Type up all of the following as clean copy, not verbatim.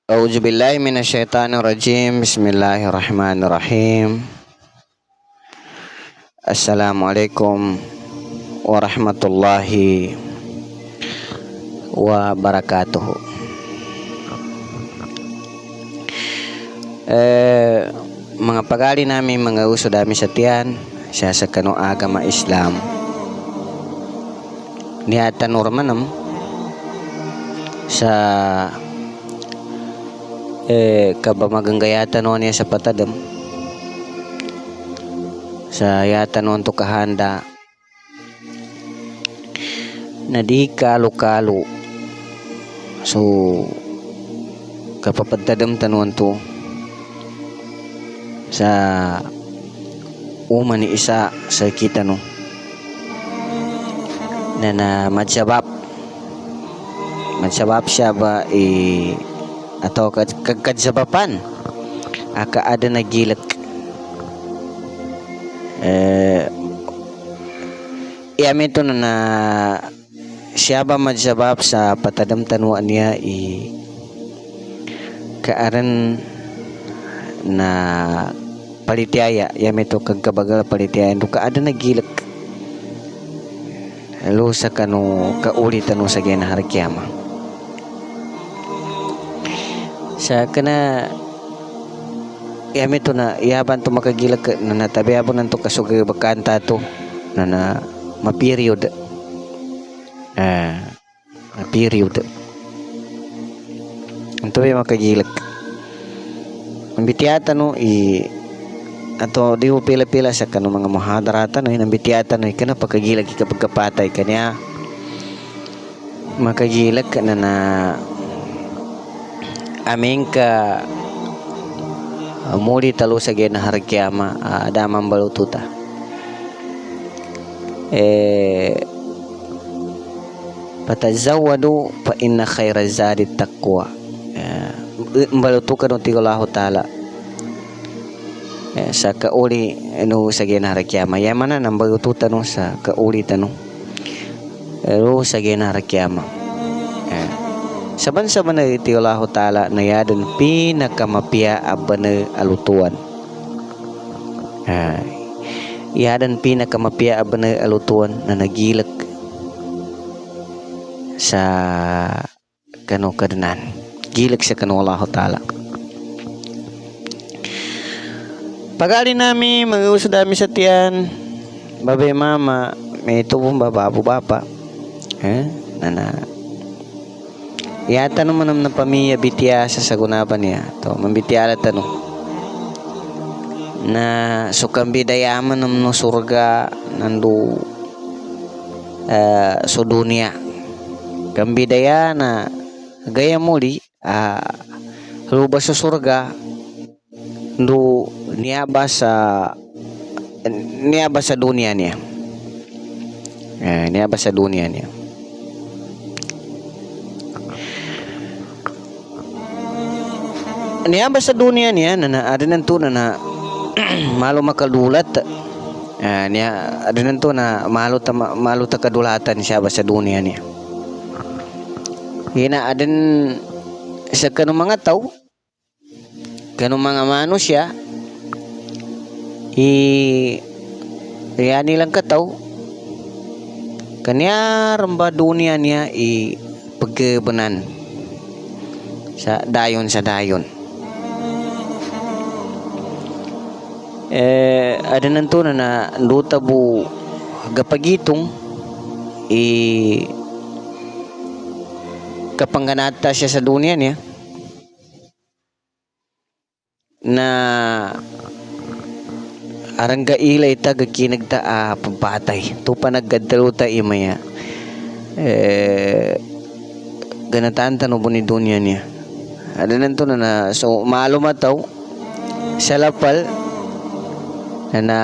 A'udzu billahi minasyaitonir rajim. Bismillahirrahmanirrahim. Assalamualaikum warahmatullahi wabarakatuh. Mga pagali namin mga uso dami sa tiyan siya sa kano agama Islam. Niata normanam sa kabamaganggayatan no niya sa patadam sa yata no to kahanda na di kalo-kalo so kapapadadam tanuan to sa uma ni isa sa kita no na madsabab siya ba atau kagkadsabapan aka ada nagilak ito na siya ba madsabab sa patadam tanuan niya kaaran na palitiyaya ito kagkabagal palitiyaya ito kaada nagilak halo sa kanu kaulit tanu sa ginahar kiyama sa kana ito na iyaban to makagilak na natabiabon nanto kasugay bakanta to na ma-period period ito ay makagilak ang bitiyata no ato di mo pila-pila sa kanu mga muhadaratan no nambitiyata no kana pagkagilag kapag kapatay kanya makagilak na aming ka muli talo sa ginahar kiyama damang balututa patazawadu fa inna khayra zadi taqwa balutukan no tigolahu ta'ala sa kauli no sa ginahar kiyama yamana nang balututan no sa kauli tano sa ginahar kiyama saban-saban na iti Allah Ta'ala na yadan pinakamapia abana alutuan yadan pinakamapia abana alutuan na nagilak sa kano kadanan gilak sa kano Allah Ta'ala pagali nami mag-uso dami sa tiyan babay mama may tubong bababu bapa yata naman na pamilya bitya sa sagunapan niya to mambitya tano na sukang bidayaman ng no surga nandu so dunia kambidaya na gaya muli luba sa surga ndu niaba sa dunia niya niaba sa dunia niya niya sa dunia niya na adinan to na malo makadulat niya adinan to na malo ta kadulatan siya ba sa dunia niya hina adin sa kanong mga tao kanong mga manusya yani lang kataw kanya ramba dunia niya pagkebanan sa dayon ada nanto na luta bu gapagitong kapangganata siya sa dunia niya na arangga ilay tagakinagta pagpatay to pa naggaddaluta imaya ganataan tano ni dunia niya ada nanto na so malumataw sa lapal na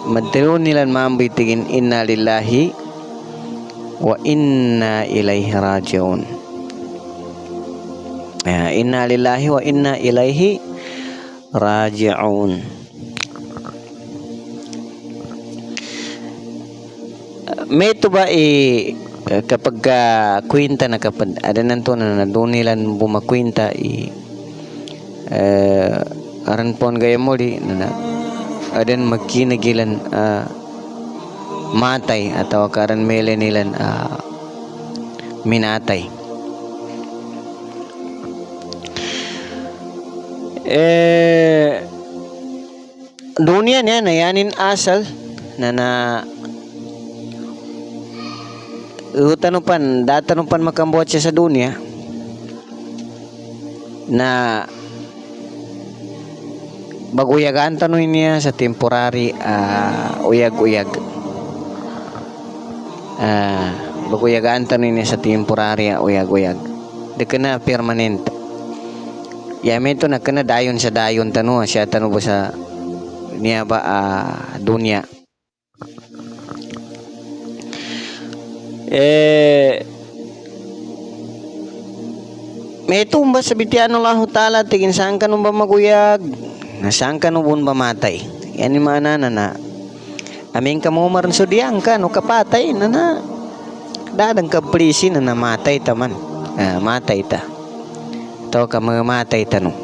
madalo nilan mambitigin inna lillahi wa inna ilaihi rajiun inna lillahi wa inna ilaihi rajiun may ito ba kapag kwenta na kapag adanan to na doon nilan bumakwenta aran pon gaya muli na adan magkinagilan matay atau karan mele nilan minatay. Dunia niya na yanin asal na datanupan makambuhat siya sa dunia na baguyagan tanoy niya sa temporary uyag-uyag. Baguyagan tanoy niya sa temporary uyag-uyag. Di ka na permanent. Yamin to na ka na dayon sa dayon tano siya tano ba sa niya ba dunia. May tumba sa bitian Allah Ta'ala tigin saan ka nung ba maguyag nasaan ka nung ba matay yan yung mana na aming kamumaran so diyang ka no kapatay na dadang kaprisi na namatay taman matay ta to ka mga matay ta no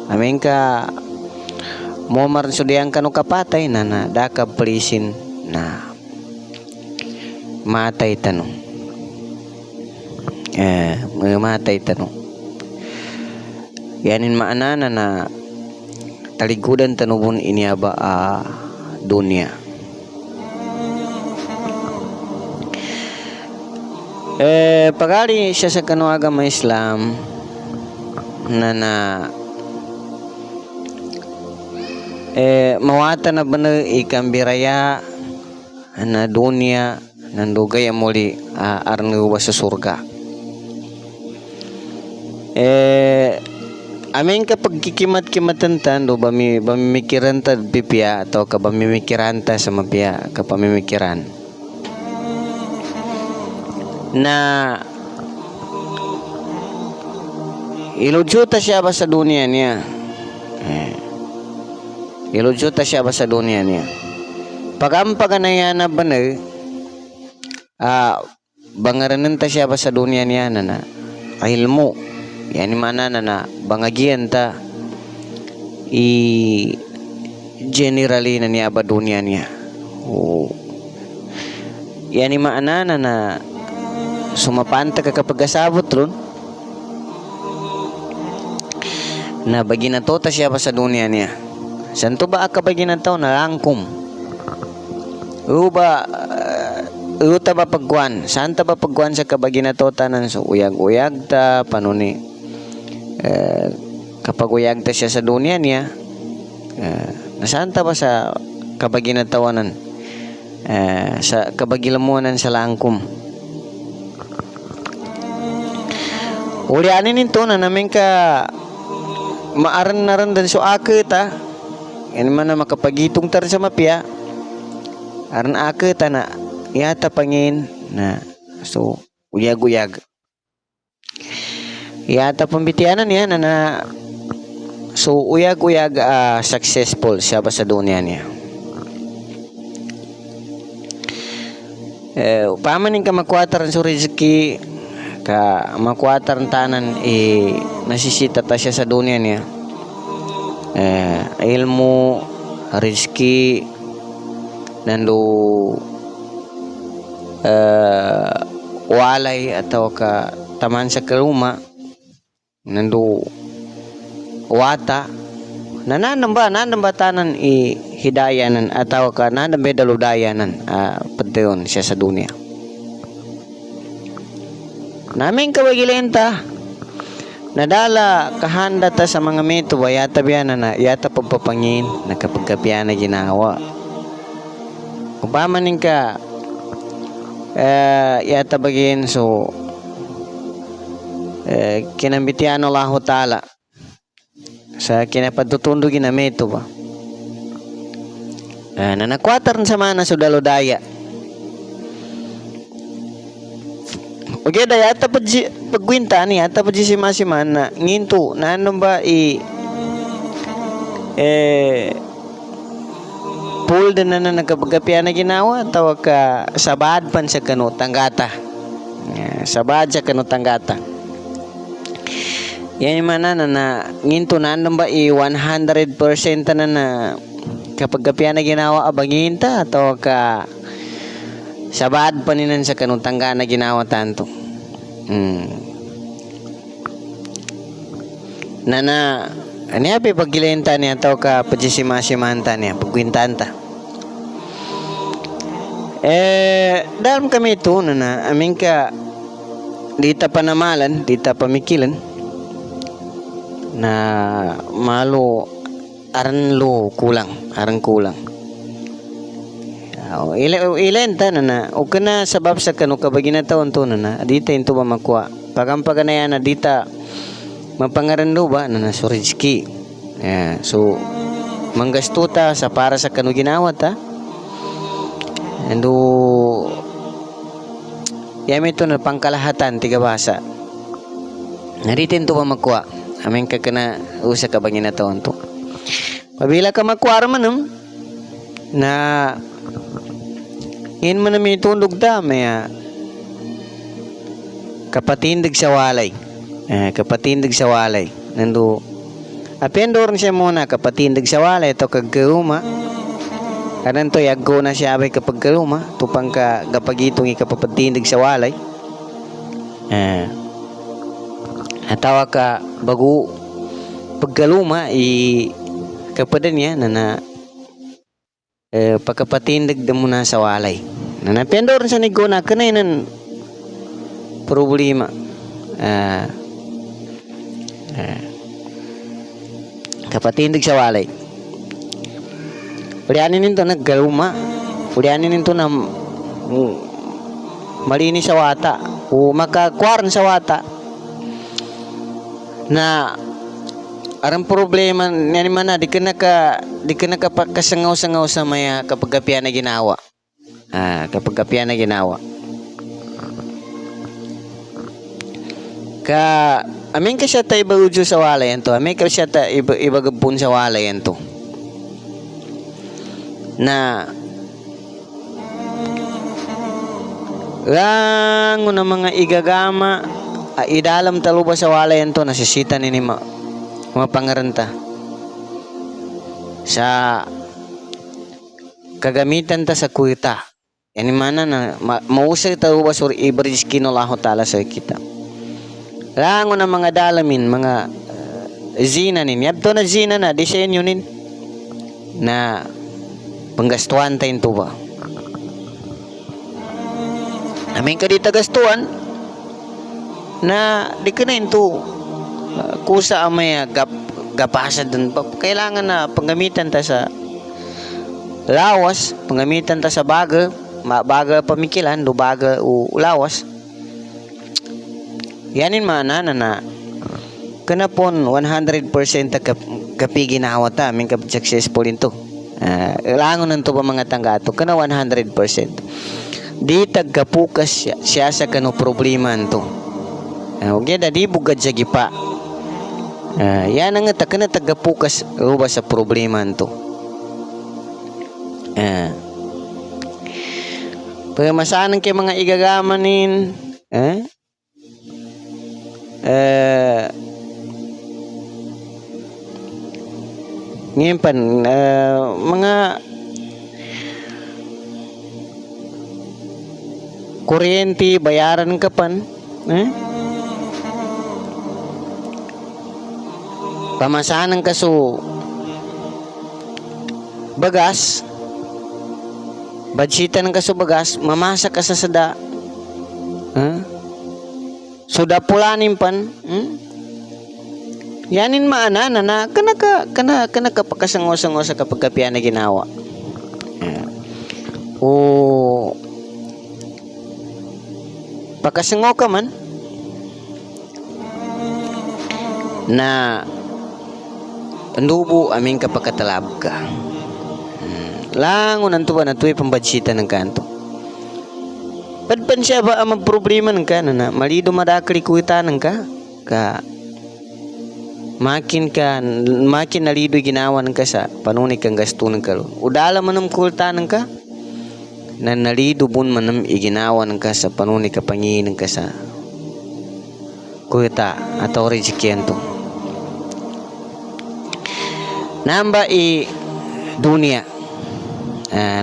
aming ka mumaran so diyang ka no kapatay na da kaprisin na matay ta no mga matay ta no yanin maanana na taligudan tanubon iniaba dunia. Pagari siya sa kanuaga may Islam na mawata na ba na ikambiraya na dunia nandugay muli arnuwa sa surga. Amin kapag kikimat-kimatan do bamimikiran ta pipiya atau ka bamimikiran ta sa mapiya ka pamimikiran na iludyo ta siya ba sa dunia niya iludyo ta siya ba sa dunia niya pagampaganayan na ba na bangaranan ta siya ba sa dunia niya na ilmu yan mana na bangagian ta generally na niya ba dunia niya yan maana na sumapanta ka kapag asabot ron na baginato ta siya ba sa dunia niya santo ba ka baginato na langkum uta ba pagkuan saan ta ba pagkuan sa kabaginato tanan so uyag-uyag ta panuni kapag uyag ta siya sa dunia niya nasaan ta ba sa kabaginatawanan sa kabagilamuanan sa langkum ulianin ito na namin ka maaran na rin dan so akita yan man na makapagitong tar sa mapya aran akita na yata pangin na so uyag-uyag yata pambitianan yan na so uyag-uyag successful siya ba sa dunia niya pamanin ka makwataran sa rizki ka makwataran tanan nasisita ta siya sa dunia niya ilmu rizki nando walay atau ka taman sa kaluma nando wata nanamba tanan hidayanan atau ka nanambe daludayanan padayon siya sa dunia namin kawagilenta nadala kahanda ta sa mga mito yata biyana na yata pagpapangin na kapag kapiyana ginawa upamanin ka yata bagin so kinambitian Allah Ta'ala sa kinapatutundo ginamito ba nanakwatar sa mana so dalodaya okay da yata pagwinta ni yata si masiman na nginto na ano ba pool din na nagkapagkapian na ginawa tawag ka sabad pan sa kano tanggata Sabadya kanu tanggata. Yan yung mana na nginto na ba 100% na kapag kapya na ginawa abangin ta atau ka sabad paninan sa kanong tangga na ginawa tanto. Nana ani api pagilenta niya atau ka pagsisimasimahan niya pagkwintan ta. Dalam kami ito na amin ka dita panamalan, dita pamikilan na malo aran kulang. Ilenta na o kana sabab sa kanu kabagina taon to na dita into ba makuha. Pagampagana na dita mapangaran ba na surijki. So manggastuta sa para sa kanu ginawa ta. Ando yami ito na pangkalahatan tiga basa. Naritin to ba makuha. Amin ka kana usa ka bangin na taon to. Pabila ka makuha man na in man mi tundog ta may kapatindig sa walay. Kapatindig sa walay. Nando apendor siya muna kapatindig sa walay to kaguma. Kanan to yaggo na siya abay kapag kaluma tupang ka gapagitong ikapapatindig sa walay. Atawa ka bago pagkaluma kapada niya na pagkapatindig da muna sa walay. Na pendor sa nigo na kanay nan problema. Kapatindig sa walay. Ulianin nito naggaluma. Ulianin nito na malinis sa wata o makakwaran sa wata na arang problema ni mana di ka kasangaw-sangaw sa maya kapag kapya na ginawa. Kapag kapya na ginawa. Amin ka siya ta ibaudyo sa walayan to. Amin ka siya ta ibagabun sa walayan to. Na lang na mga igagama idalam taluba sa walayan to nasisita ni mapangaranta sa kagamitan ta sa kuita. Yani mana na mausay taluba sur ibariskin Allah Ta'ala sa kita. Lango na mga dalamin, mga zina nin. Yabto na zina na, disenyo nin. Na panggastuan tayo to ba? Amin ka di tagastuan na di ka na ito kusa amay gapasa dun pa. Kailangan na panggamitan ta sa lawas, panggamitan ta sa baga pamikilan, do baga o lawas. Yanin mana na kanapon 100% kapi ginawa ta amin ka successful into. Langon nito pa mga tanggato kana 100%. Di tagkapukas siya sa kano problema nito. Okay, di bugad sa gipa. Yan ang takana tagapukas ruba sa problema nito. Pagmasanan kay mga igagamanin, ngayon pan mga kuryente bayaran ka pan pamasanan ka so bagas budgetan ka so bagas mamasa ka sa sada sudah pulanin pan yanin maana na kana kapakasango-sango sa kapag kapya na ginawa. O pakasango ka man na andubo aming kapakatalab ka. Langon nanto ba natuloy pambadsitan ng kanto. Padpan siya ba ang problema ng ka na malido madakli kuitanan ka makin nalido ginawan ka sa panunik kang gasto ng kalo. Udala man ang kultanan ka na nalidubon manam iginawan ka sa panuni kapanginin ka sa kuita atau rezeki to. Namba i dunia.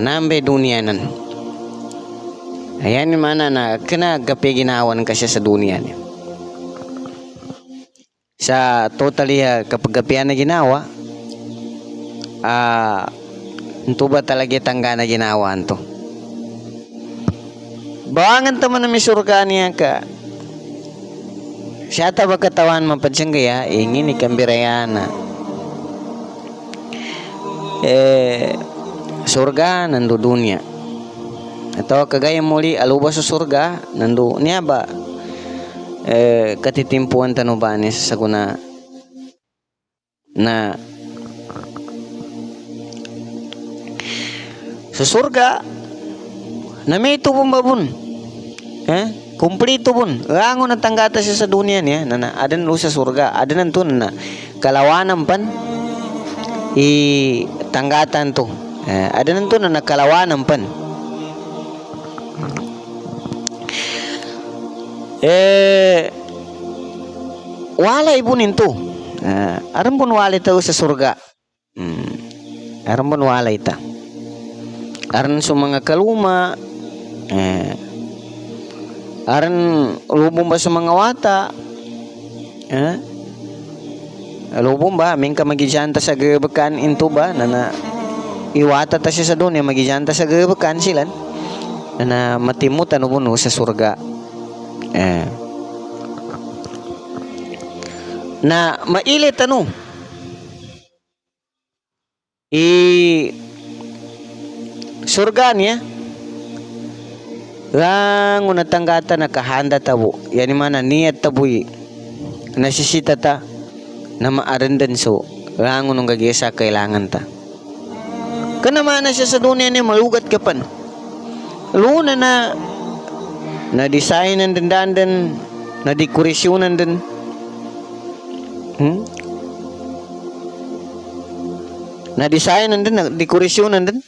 Namba dunia nan. Ayan mana na kena gape ginawan ka siya sa dunia niya. Sa totally kapag gapian na ginawa, ito ba talaga tangga na ginawa to? Bawangan taman na may surga niya ka. Siya ba katawan mapadsang gaya, ingin ikambirayana. Surga nando dunia. Atau kagaya muli aluba sa surga nando niya ba katitimpuan tanubanes sa kuna na sa surga na may tubong babun kumplito bun rango na tanggata siya sa dunia niya na adan lo sa surga adan to na kalawanan pan i tanggatan to adan to na nakalawanan pan walay bunin to aram pun walay tao sa surga aram pun walay ta aran sa mga kaluma aran lubong ba sa mga wata lubong ba aming ka magijanta sa gabakan into ba na iwata ta siya sa doon magijanta sa gabakan sila na matimutan ubuno sa surga na mailit surga niya lang unatanggata na kahanda tabo yan mana niyat taboy nasisita ta na maarandan so lang unong gagesa kailangan ta kanamana siya sa dunia niya malugat ka pan luna na designan din dandan na dekorasyonan din na designan din na dekorasyonan din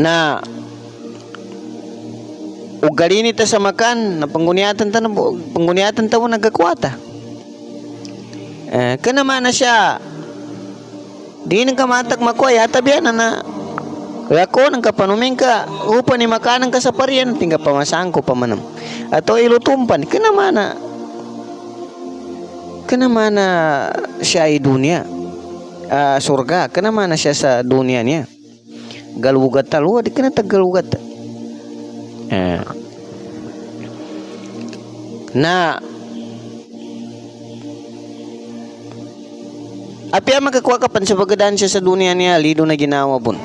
na ugali nita sa makan na pangguniatan ta mo nagkakwata kanama na siya di nang kamatak makwaya tabihan na kaya ko nang kapanuming ka upa ni makanan ka sa parian tingga pamasang ko pamanam ato ilutumpan kanama na siya ay dunia surga kanama na siya sa dunia niya galugat taluwa di ka na tagalugat na api ang makakuha ka pan sa bagadaan siya sa dunia niya lido na ginawa bun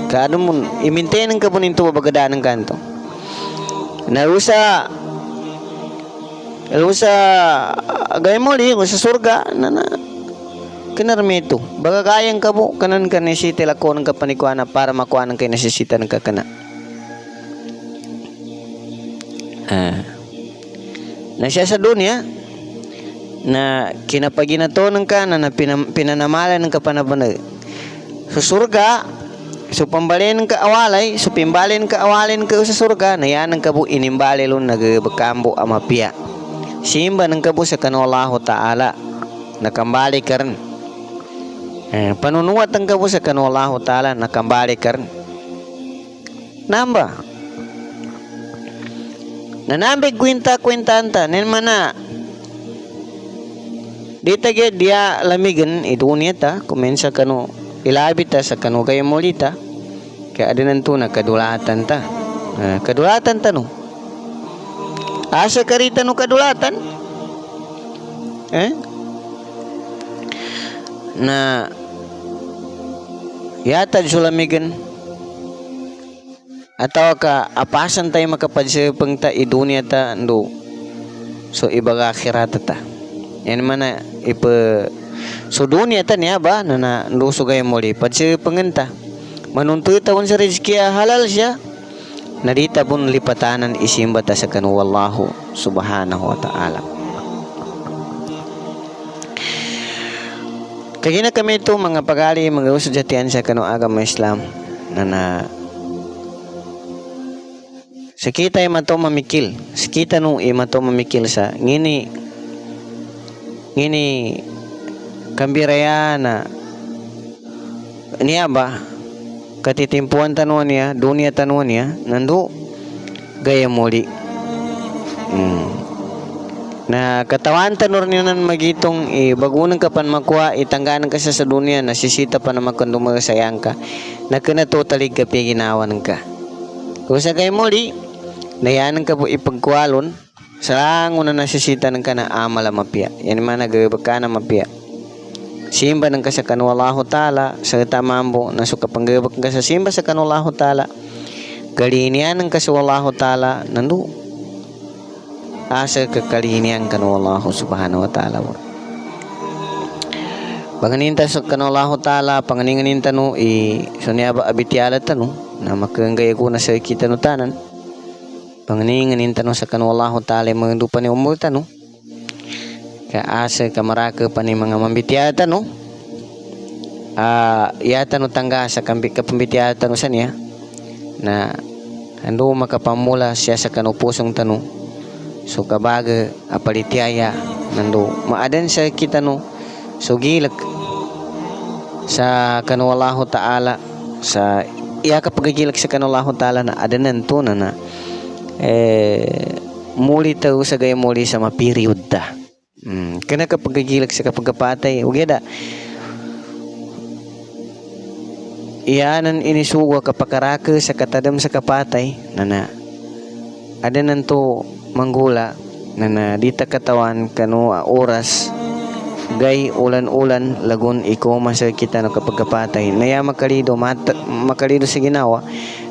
kado mo i-maintain ka po nito bagadaan ng kanto narusa gaya mo li sa surga na kinarmito baga kayang ka po kanan ka nesite lako ng kapanikuana para makuha ng kay nesisita ng kakana na siya sa dunya na kinapaginato ng kana na pinanamalan ng kapanabanag sa surga so pambalin ka awalay so pimbalin ka awalin ka sa surga na yan ang kabo inimbali lon nagbakambo amapia simba ng kabo sa kanallahu ta'ala nakambali ka rin panunuwat ang kabo sa kanallahu ta'ala nakambali ka rin namba nanambig kwenta-kwentanta nen mana di tagya dia lamigan idunya ta kumensa kanu ilabit ta sa kanu kay molita kaya adinan to na kadulatan ta kadulatan ta no asa karita no kadulatan na yata sulamigan atau ka apasan tayo makapadsipang ta idunya ta ando so ibaga akhirat ta yan mana so dunia ta niya ba na ando so gaya muli padsipang ta manuntoy taon sa rizki halal siya nadita pun lipatanan isimba ta sa kanu wallahu subhanahu wa ta'ala kagina kami ito mga pagali mga usad jatian sa kanu agama Islam na sa kita mato mamikil, sa kita no mato mamikil sa ngini kambiraya na niya ba katitimpuan tanuan niya, dunia tanuan niya, nandu gaya muli. Na katawan tanor niya nan magitong bagunan ka pan makuha itangganan ka sa dunia nasisita pa na magkandumag sayang ka na kinatutalig ka ginawan ka. Kung sa gaya muli nayanan ka po ipagkualon sa una nasisita ng ka na amala mapia. Yan man nagabag ka na mapia. Simba ng ka sa kanuwalahu ta'ala sa tamambo na sukapanggabag ka sa simba sa kanuwalahu ta'ala kalinian ng ka sa walahu ta'ala nandu asa kakalinian kanuwalahu subhanahu wa ta'ala. Panganinta sa kanuwalahu ta'ala panganinganinta no sunyaba abitiala tano na makanggaya ko na sa kita no tanan panganinganinta no sa kanuwalahu ta'ala mga dupa ni umulta no kaasa kamaraka pa ni mga mambitiyata no yata no tangga sa kapambitiyata no sa niya na ando makapamula siya sa kanupusong tano so kabaga apalitiyaya nando maadan sa kita no so gilak sa kanuwalahu ta'ala sa iya kapagagilak sa kanuwalahu ta'ala na adanan to na muli tao sa gaya muli sa maperiod ta. Kana kapagagilak sa kapagkapatay ugeda iyanan inisuwa kapakaraka sa katadam sa kapatay na adanan to manggula na dita katawan kano oras gay ulan-ulan lagun iko masa kita no kapagkapatay naya makalido sa ginawa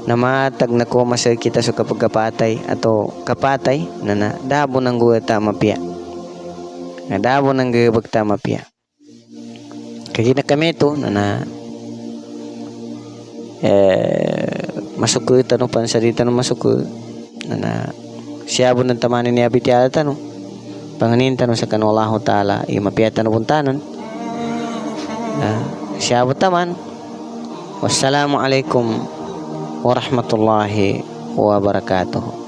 na matag na ko masa kita sa kapagkapatay ato kapatay na dabo ng guta mapia nadabo ng gabag tama piya kaya na kami ito na masuko tanong pansarita ng masuko na siyabo ng tamanin ni abitiyala tanong panganin tanong sa kanuwalahu ta'ala mapiyata na puntanan siyabo taman. Wassalamualaikum warahmatullahi wabarakatuh.